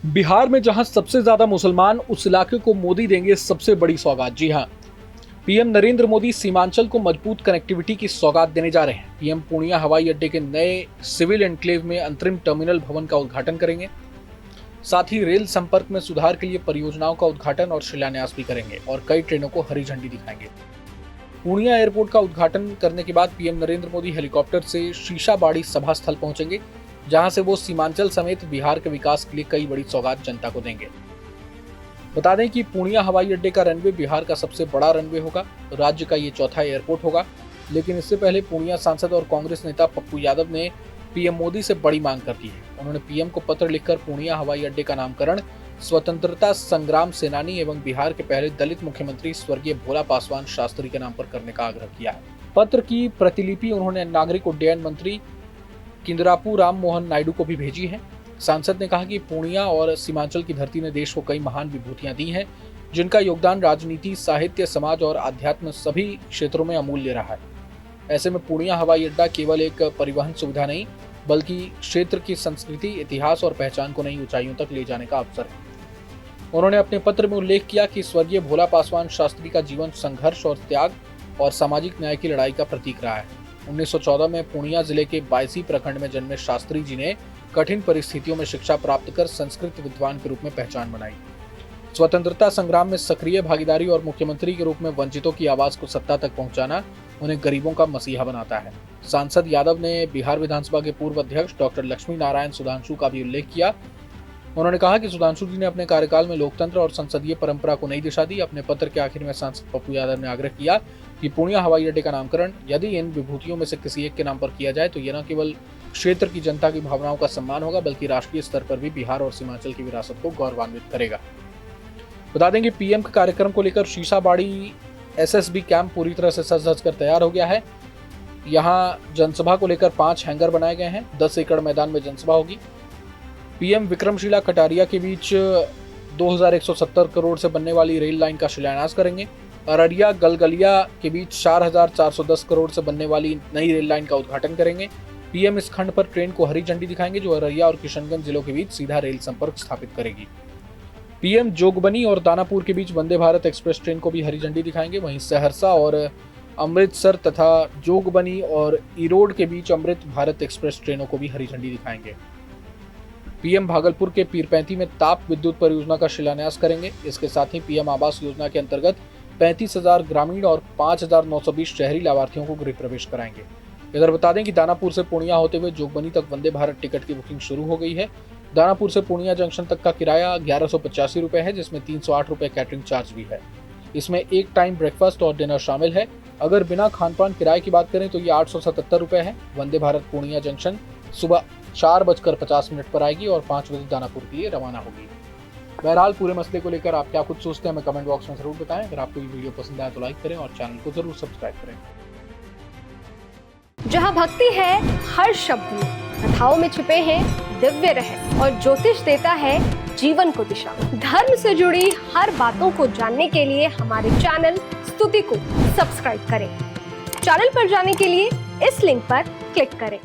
बिहार में जहां सबसे ज्यादा मुसलमान, उस इलाके को मोदी देंगे सबसे बड़ी सौगात। जी हां, पीएम नरेंद्र मोदी सीमांचल को मजबूत कनेक्टिविटी की सौगात देने जा रहे हैं। पीएम पूर्णिया हवाई अड्डे के नए सिविल एनक्लेव में अंतरिम टर्मिनल भवन का उद्घाटन करेंगे। साथ ही रेल संपर्क में सुधार के लिए परियोजनाओं का उद्घाटन और शिलान्यास भी करेंगे और कई ट्रेनों को हरी झंडी दिखाएंगे। पूर्णिया एयरपोर्ट का उद्घाटन करने के बाद पीएम नरेंद्र मोदी हेलीकॉप्टर से शीशाबाड़ी सभा स्थल पहुंचेंगे, जहां से वो सीमांचल समेत बिहार के विकास के लिए कई बड़ी सौगात जनता को देंगे। बता दें कि पूर्णिया हवाई अड्डे का रनवे बिहार का सबसे बड़ा रनवे होगा। राज्य का ये चौथा एयरपोर्ट होगा। लेकिन इससे पहले पूर्णिया सांसद और कांग्रेस नेता पप्पू यादव ने पीएम मोदी से बड़ी मांग कर दी है। उन्होंने पीएम को पत्र लिखकर पूर्णिया हवाई अड्डे का नामकरण स्वतंत्रता संग्राम सेनानी एवं बिहार के पहले दलित मुख्यमंत्री स्वर्गीय भोला पासवान शास्त्री के नाम पर करने का आग्रह किया है। पत्र की प्रतिलिपि उन्होंने नागरिक उड्डयन मंत्री किंदरापू राम मोहन नायडू को भी भेजी है। सांसद ने कहा कि पूर्णिया और सीमांचल की धरती ने देश को कई महान विभूतियां दी हैं, जिनका योगदान राजनीति, साहित्य, समाज और अध्यात्म सभी क्षेत्रों में अमूल्य रहा है। ऐसे में पूर्णिया हवाई अड्डा केवल एक परिवहन सुविधा नहीं, बल्कि क्षेत्र की संस्कृति, इतिहास और पहचान को नई ऊंचाइयों तक ले जाने का अवसर है। उन्होंने अपने पत्र में उल्लेख किया कि स्वर्गीय भोला पासवान शास्त्री का जीवन संघर्ष और त्याग और सामाजिक न्याय की लड़ाई का प्रतीक रहा है। 1914 में पूर्णिया जिले के बायसी प्रखंड में जन्मे शास्त्री जी ने कठिन परिस्थितियों में शिक्षा प्राप्त कर संस्कृत विद्वान के रूप में पहचान बनाई। स्वतंत्रता संग्राम में सक्रिय भागीदारी और मुख्यमंत्री के रूप में वंचितों की आवाज को सत्ता तक पहुंचाना उन्हें गरीबों का मसीहा बनाता है। सांसद यादव ने बिहार विधानसभा के पूर्व अध्यक्ष डॉक्टर लक्ष्मी नारायण सुधांशु का भी उल्लेख किया। उन्होंने कहा कि सुधांशु जी ने अपने कार्यकाल में लोकतंत्र और संसदीय परंपरा को नई दिशा दी। अपने पत्र के आखिर में सांसद पप्पू यादव ने आग्रह किया कि पूर्णिया हवाई अड्डे का नामकरण यदि इन विभूतियों में से किसी एक के नाम पर किया जाए तो यह न केवल क्षेत्र की जनता की भावनाओं का सम्मान होगा, बल्कि राष्ट्रीय स्तर पर भी बिहार और सीमांचल की विरासत को गौरवान्वित करेगा। बता दें कि पीएम के कार्यक्रम को लेकर शीशाबाड़ी एसएसबी कैंप पूरी तरह से सज धज कर तैयार हो गया है। यहाँ जनसभा को लेकर 5 हैंगर बनाए गए हैं। 10 एकड़ मैदान में जनसभा होगी। पीएम विक्रमशिला कटारिया के बीच 2170 करोड़ से बनने वाली रेल लाइन का शिलान्यास करेंगे। अररिया गलगलिया के बीच 4410 करोड़ से बनने वाली नई रेल लाइन का उद्घाटन करेंगे। पीएम इस खंड पर ट्रेन को हरी झंडी दिखाएंगे, जो अररिया और किशनगंज जिलों के बीच सीधा रेल संपर्क स्थापित करेगी। पीएम जोगबनी और दानापुर के बीच वंदे भारत एक्सप्रेस ट्रेन को भी हरी झंडी दिखाएंगे। वहीं सहरसा और अमृतसर तथा जोगबनी और ईरोड के बीच अमृत भारत एक्सप्रेस ट्रेनों को भी हरी झंडी दिखाएंगे। पीएम भागलपुर के पीरपैंती में ताप विद्युत परियोजना का शिलान्यास करेंगे। इसके साथ ही पीएम आवास योजना के अंतर्गत 35,000 ग्रामीण और 5,920 शहरी लाभार्थियों को गृह प्रवेश कराएंगे। इधर बता दें कि दानापुर से पूर्णिया होते हुए जोगबनी तक वंदे भारत टिकट की बुकिंग शुरू हो गई है। दानापुर से पूर्णिया जंक्शन तक का किराया 1185 रुपए है, जिसमें 308 रुपए कैटरिंग चार्ज भी है। इसमें एक टाइम ब्रेकफास्ट और डिनर शामिल है। अगर बिना खान पान किराए की बात करें तो ये 877 रुपए है। वंदे भारत पूर्णिया जंक्शन सुबह 4:50 पर आएगी और 5 बजे दानापुर के लिए रवाना होगी। बहरहाल पूरे मसले को लेकर आप क्या कुछ सोचते हैं, हमें कमेंट बॉक्स में जरूर बताएं। अगर आपको ये वीडियो पसंद आया तो लाइक करें और चैनल को जरूर सब्सक्राइब करें। जहाँ भक्ति है हर शब्द में, कथाओं में छुपे हैं दिव्य रहस्य और ज्योतिष देता है जीवन को दिशा। धर्म से जुड़ी हर बातों को जानने के लिए हमारे चैनल स्तुति को सब्सक्राइब करें। चैनल पर जाने के लिए इस लिंक पर क्लिक करें।